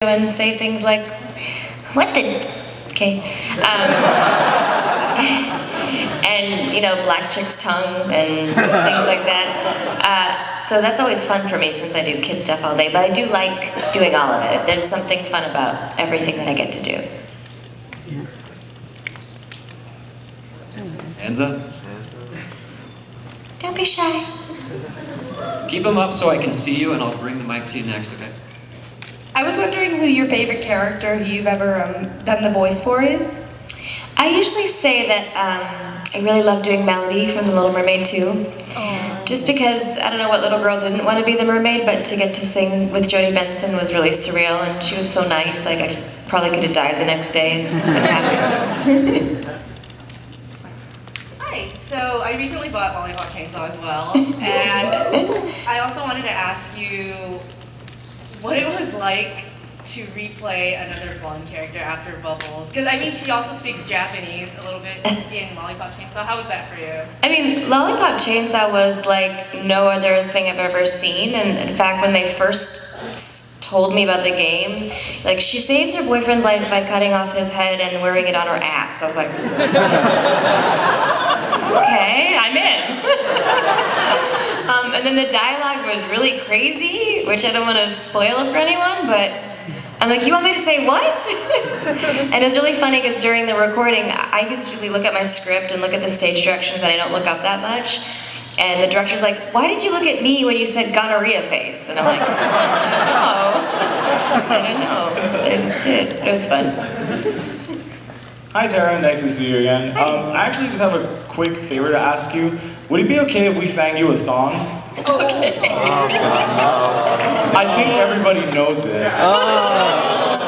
and say things like, what the, okay, and you know, black chick's tongue and things like that. So that's always fun for me since I do kid stuff all day, but I do like doing all of it. There's something fun about everything that I get to do. Hands up. Don't be shy. Keep them up so I can see you, and I'll bring the mic to you next, okay? I was wondering who your favorite character who you've ever done the voice for is? I usually say that I really love doing Melody from The Little Mermaid 2. Aww. Just because, I don't know what little girl didn't want to be the mermaid, but to get to sing with Jodie Benson was really surreal, and she was so nice, like I probably could have died the next day and been happy. Hi, so I recently bought Lollipop Chainsaw as well, and I also wanted to ask you what it was like to replay another blonde character after Bubbles. Because, I mean, she also speaks Japanese a little bit in Lollipop Chainsaw. How was that for you? I mean, Lollipop Chainsaw was like no other thing I've ever seen, and in fact, when they first told me about the game, like, she saves her boyfriend's life by cutting off his head and wearing it on her ass. I was like, okay, I'm in. And then the dialogue was really crazy, which I don't want to spoil it for anyone, but I'm like, you want me to say what? And it was really funny because during the recording, I usually look at my script and look at the stage directions, and I don't look up that much. And the director's like, why did you look at me when you said gonorrhea face? And I'm like, I don't know. I just did. It was fun. Hi Tara, nice to see you again. I actually just have a quick favor to ask you. Would it be okay if we sang you a song? Okay. I think everybody knows it.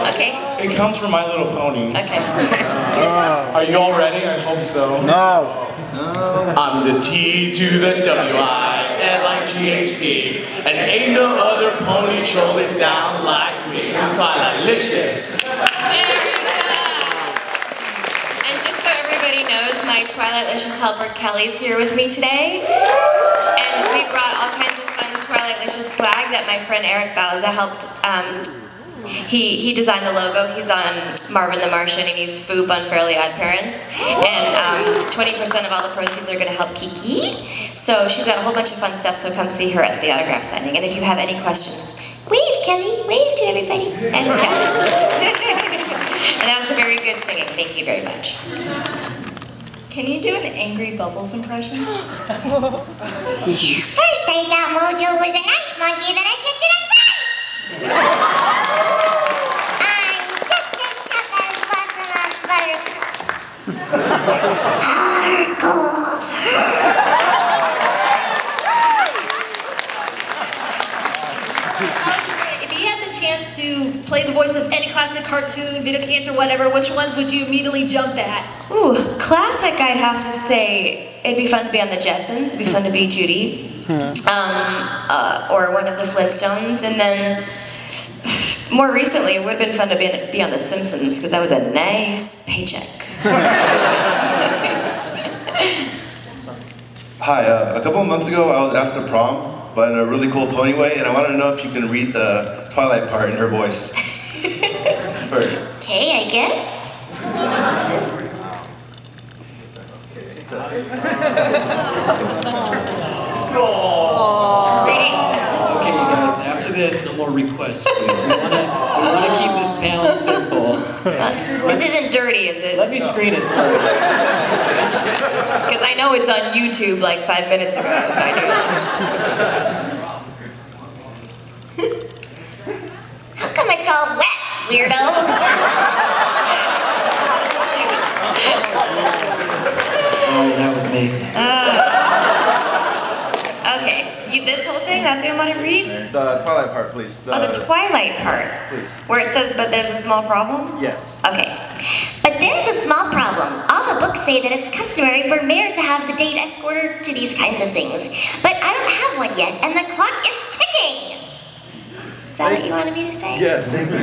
Okay. It comes from My Little Pony. Okay. Are you all ready? I hope so. No. I'm the T to the W-I, L-I-G-H-T, and ain't no other pony trolling down like me. I'm Twilight-licious. My Twilight-licious helper Kelly's here with me today, and we brought all kinds of fun Twilight-licious swag that my friend Eric Bauza helped. He designed the logo. He's on Marvin the Martian, and he's Foop on Fairly Odd Parents, and 20% of all the proceeds are going to help Kiki. So she's got a whole bunch of fun stuff, so come see her at the autograph signing. And if you have any questions, wave, Kelly, wave to everybody. That's Kelly. And that was a very good singing. Thank you very much. Can you do an angry Bubbles impression? First I thought Mojo was an ice monkey, then I kicked in his face! I'm just as tough as Blossom on Buttercup. Hardcore! If you had the chance to play the voice of any classic cartoon, video games, or whatever, which ones would you immediately jump at? Ooh, classic, I'd have to say, it'd be fun to be on the Jetsons, it'd be fun to be Judy, or one of the Flintstones, and then more recently, it would have been fun to be on the Simpsons, because that was a nice paycheck. Hi, a couple of months ago I was asked to prom, but in a really cool pony way, and I wanted to know if you can read the Twilight part in her voice. Okay, I guess. Okay, you guys, after this, no more requests, please. We wanna keep this panel simple. This isn't dirty, is it? Let me screen it first. Because I know it's on YouTube like 5 minutes ago if I do. How come it's all wet, weirdo? Sorry, that was me. Okay, this whole thing, that's what you want to read? The Twilight part, please. The Twilight part? Please. Where it says, but there's a small problem? Yes. Okay. But there's a small problem. All the books say that it's customary for mayor to have the date escorter to these kinds of things. But I don't have one yet, and the clock is ticking! Is that what you wanted me to say? Yes, thank you.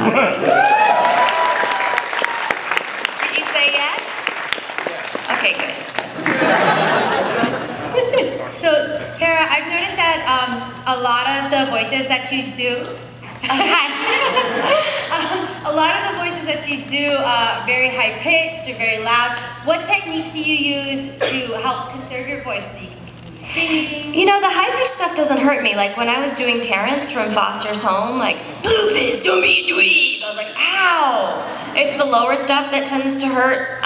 Did you say yes? Okay, good. So, Tara, I've noticed that a lot of the voices that you do Hi. A lot of the voices that you do are very high pitched, they're very loud. What techniques do you use to help conserve your voice so that you can continue singing? You know, the high-pitched stuff doesn't hurt me. Like when I was doing Terrence from Foster's Home, like, Blueface, don't be a dweeb. I was like, ow! It's the lower stuff that tends to hurt.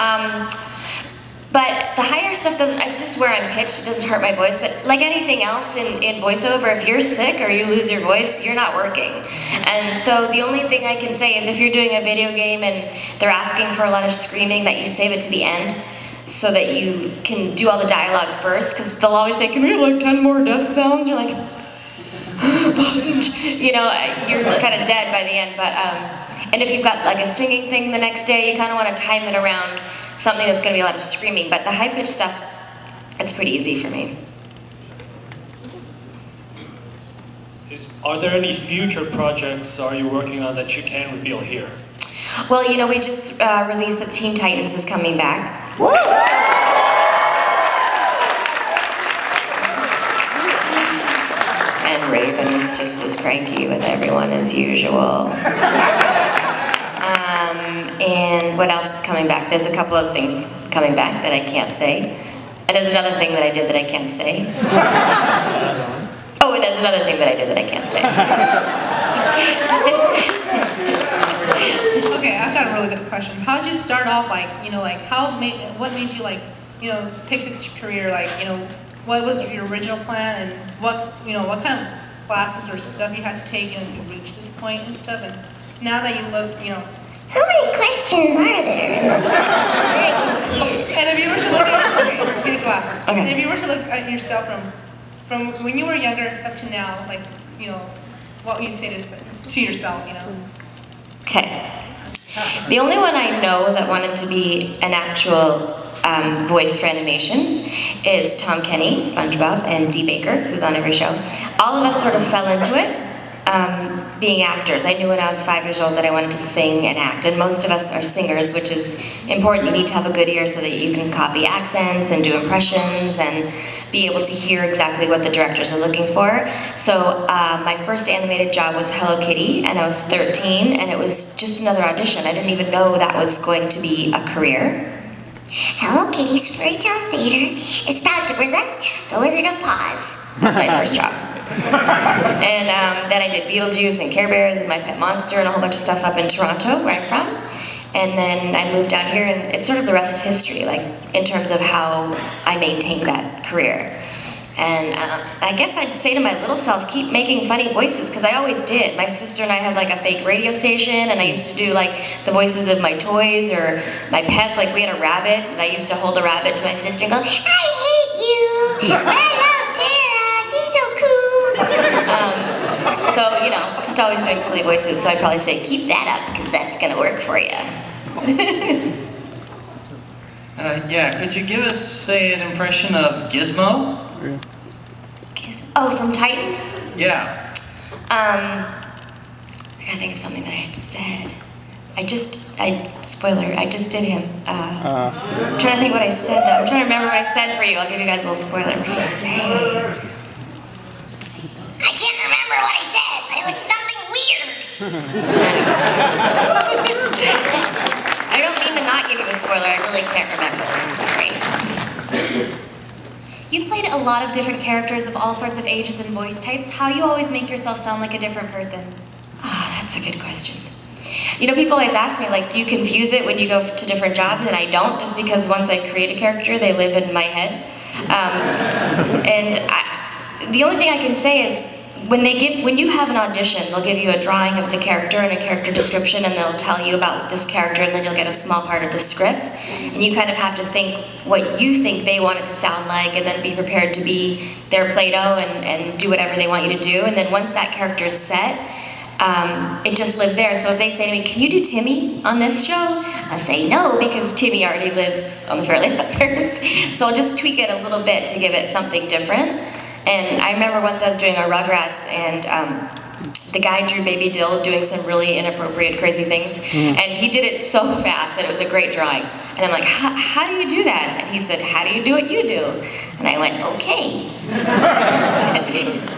But the higher stuff doesn't, it's just where I'm pitched, it doesn't hurt my voice. But like anything else in voiceover, if you're sick or you lose your voice, you're not working. And so the only thing I can say is if you're doing a video game and they're asking for a lot of screaming, that you save it to the end so that you can do all the dialogue first, because they'll always say, can we have like 10 more death sounds? You're like, you know, you're kind of dead by the end. But and if you've got like a singing thing the next day, you kind of want to time it around something that's going to be a lot of screaming. But the high-pitched stuff, it's pretty easy for me. Are there any future projects are you working on that you can't reveal here? Well, you know, we just released that Teen Titans is coming back. And Raven is just as cranky with everyone as usual. And what else is coming back? There's a couple of things coming back that I can't say. And there's another thing that I did that I can't say. Oh, there's another thing that I did that I can't say. Okay, I've got a really good question. How did you start off, like, you know, like, what made you, like, you know, pick this career? Like, you know, what was your original plan, and what, you know, what kind of classes or stuff you had to take, you know, to reach this point and stuff? And now that you look, you know, How many questions are there? I'm very confused. and if you were to look at, okay, here's the last one. Okay. And if you were to look at yourself from when you were younger up to now, like, you know, what would you say to yourself, you know? Okay. The only one I know that wanted to be an actual voice for animation is Tom Kenny, SpongeBob, and Dee Baker, who's on every show. All of us sort of fell into it, being actors. I knew when I was 5 years old that I wanted to sing and act, and most of us are singers, which is important. You need to have a good ear so that you can copy accents and do impressions and be able to hear exactly what the directors are looking for. So my first animated job was Hello Kitty, and I was 13, and it was just another audition. I didn't even know that was going to be a career. Hello Kitty's Fairy Tale Theater is proud to present The Wizard of Paws. That's my first job. And then I did Beetlejuice and Care Bears and My Pet Monster and a whole bunch of stuff up in Toronto, where I'm from. And then I moved down here, and it's sort of the rest is history, like in terms of how I maintained that career. And I guess I'd say to my little self, keep making funny voices, because I always did. My sister and I had like a fake radio station, and I used to do like the voices of my toys or my pets. Like we had a rabbit, and I used to hold the rabbit to my sister and go, I hate you, but I love Tara, she's so cool. So, you know, just always doing silly voices, so I'd probably say, keep that up, because that's gonna work for you. Yeah, could you give us, say, an impression of Gizmo? Oh, from Titans? Yeah. I gotta think of something that I had said. Spoiler, I just did him. I'm trying to think what I said though. I'm trying to remember what I said for you. I'll give you guys a little spoiler. What did I say? I can't remember what I said, but it was something weird. I don't mean to not give you a spoiler, I really can't remember. Sorry. You've played a lot of different characters of all sorts of ages and voice types. How do you always make yourself sound like a different person? Oh, that's a good question. You know, people always ask me, like, do you confuse it when you go to different jobs? And I don't, just because once I create a character, they live in my head. The only thing I can say is, when you have an audition, they'll give you a drawing of the character and a character description, and they'll tell you about this character, and then you'll get a small part of the script. And you kind of have to think what you think they want it to sound like, and then be prepared to be their Play-Doh and do whatever they want you to do. And then once that character is set, it just lives there. So if they say to me, can you do Timmy on this show? I'll say no, because Timmy already lives on the Fairly Odd Parents. So I'll just tweak it a little bit to give it something different. And I remember once I was doing a Rugrats, and the guy drew Baby Dill doing some really inappropriate, crazy things, and he did it so fast that it was a great drawing. And I'm like, how do you do that? And he said, how do you do what you do? And I went, okay.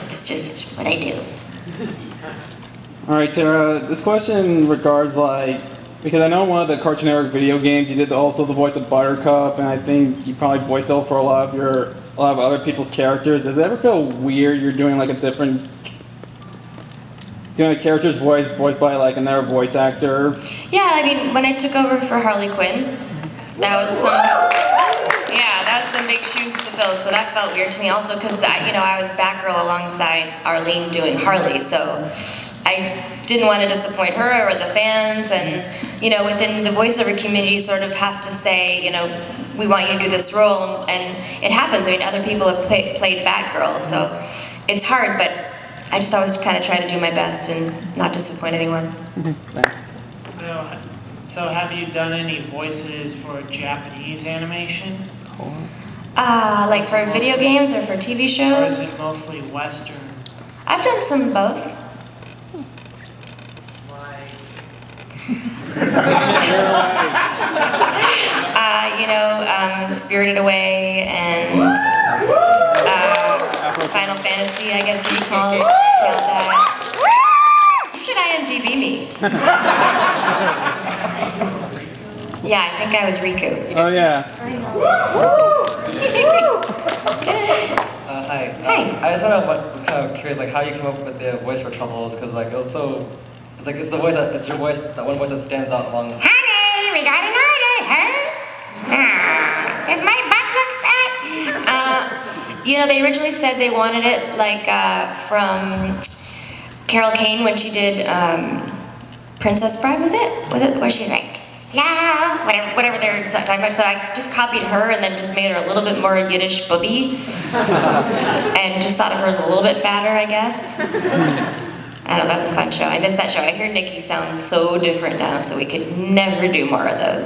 It's just what I do. All right, Tara, this question regards because I know in one of the Cartoon Network video games you did also the voice of Buttercup, and I think you probably voiced over for a lot of other people's characters. Does it ever feel weird you're doing a character's voiced by another voice actor? Yeah, I mean, when I took over for Harley Quinn, that was some big shoes to fill, so that felt weird to me also because I was Batgirl alongside Arlene doing Harley, so I didn't want to disappoint her or the fans, and within the voiceover community sort of have to say, we want you to do this role, and it happens. I mean, other people have played Batgirl, so it's hard, but I just always kind of try to do my best and not disappoint anyone. Thanks. So have you done any voices for Japanese animation? Like for video games or for TV shows? Or is it mostly Western? I've done some both. Spirited Away and Final Fantasy, I guess you could call that. You should IMDb me. Yeah, I think I was Riku. Oh yeah. Hi. Hey. I just was kind of curious, how you came up with the voice for Troubles, because it was so. It's your voice, that one voice that stands out among. Honey, we got an order, huh? Does my butt look fat? They originally said they wanted it from Carol Kane when she did Princess Bride, was it? Where she's like, love, whatever they're talking about. So I just copied her and then just made her a little bit more Yiddish booby. And just thought of her as a little bit fatter, I guess. I don't know, that's a fun show. I miss that show. I hear Nikki sounds so different now, so we could never do more of those.